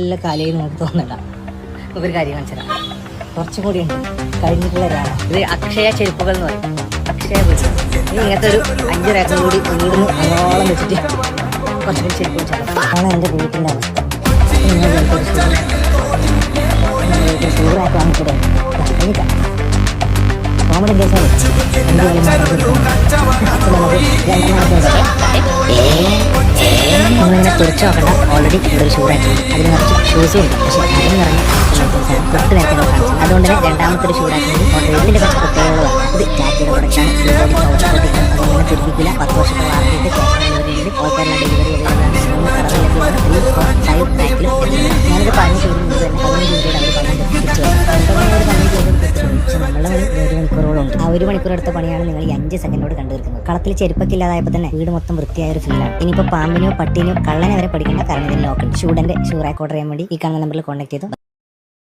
നല്ല കലയിൽ നമുക്ക് തോന്നണ്ട. ഒരു കാര്യം കാണിച്ചതാ, കുറച്ചും കൂടി ഉണ്ട് കഴിഞ്ഞിട്ടുള്ള ഒരാളാണ്. ഇത് അക്ഷയ ചെരുപ്പുകൾ എന്ന് പറയും. അക്ഷയ വീട് ഇങ്ങനത്തെ ഒരു 5 റേക്കർ കൂടി വീടിന് അങ്ങോളം വെച്ചിട്ട് കുറച്ചുകൂടി ചെരുപ്പ് വെച്ചാൽ ആണ് എൻ്റെ വീട്ടിൻ്റെ അവസ്ഥ. സൂറാക്കി വാങ്ങിക്കൂടെ കോമഡി നമ്മളിങ്ങനെ തുറച്ചു നോക്കണ്ട. ഓൾറെഡി ഇവിടെ ഒരു ഷൂറാക്കി, അതിന് കുറച്ച് ഷൂസും ഉണ്ട്. പക്ഷെ അതിന് പറഞ്ഞ് തൊട്ട് നേരത്തെ കാണിച്ചു. അതുകൊണ്ട് തന്നെ രണ്ടാമത്തെ ഒരു ഷൂറാക്കി ഇതിൻ്റെ കുറച്ച് പ്രത്യേകതകളാണ്. ഇത് ടാറ്റിയുടെ പ്രൊഡക്റ്റാണ്. അതുകൊണ്ടിങ്ങനെ തിരിപ്പിക്കില്ല. 10 വർഷത്തെ വാർത്തയിട്ട് ക്യാഷ് ഡെലിവറി ഓൾക്കാരെല്ലാം ഡെലിവറി ഞാനത് 15 രൂപ തന്നെ 15 രൂപയുടെ അവർ തിരിച്ചു നമ്മളെ 1 മണിക്കൂറോളം ഉണ്ട്. ആ 1 മണിക്കൂർ എടുത്ത പണിയാണ് നിങ്ങൾ ഈ 5 സെക്കൻഡോട് കണ്ടു തീർക്കുന്നത്. കളത്തിൽ ചെരുപ്പൊക്കെ ഇല്ലാതായപ്പോൾ തന്നെ വീട് മൊത്തം വൃത്തിയായ ഒരു ഫീലാണ്. ഇനിയിപ്പോൾ പാമ്പിനെയോ പട്ടീനെയോ കള്ളനെ വരെ പഠിക്കേണ്ട, കാരണം ഇതിൽ ലോക്കുണ്ട്. ഷൂഡന്റെ ഷൂ റാക്ക് ഓർഡർ ചെയ്യാൻ വേണ്ടി ഈ കാണുന്ന നമ്പറിൽ കോൺടാക്ട് ചെയ്തു.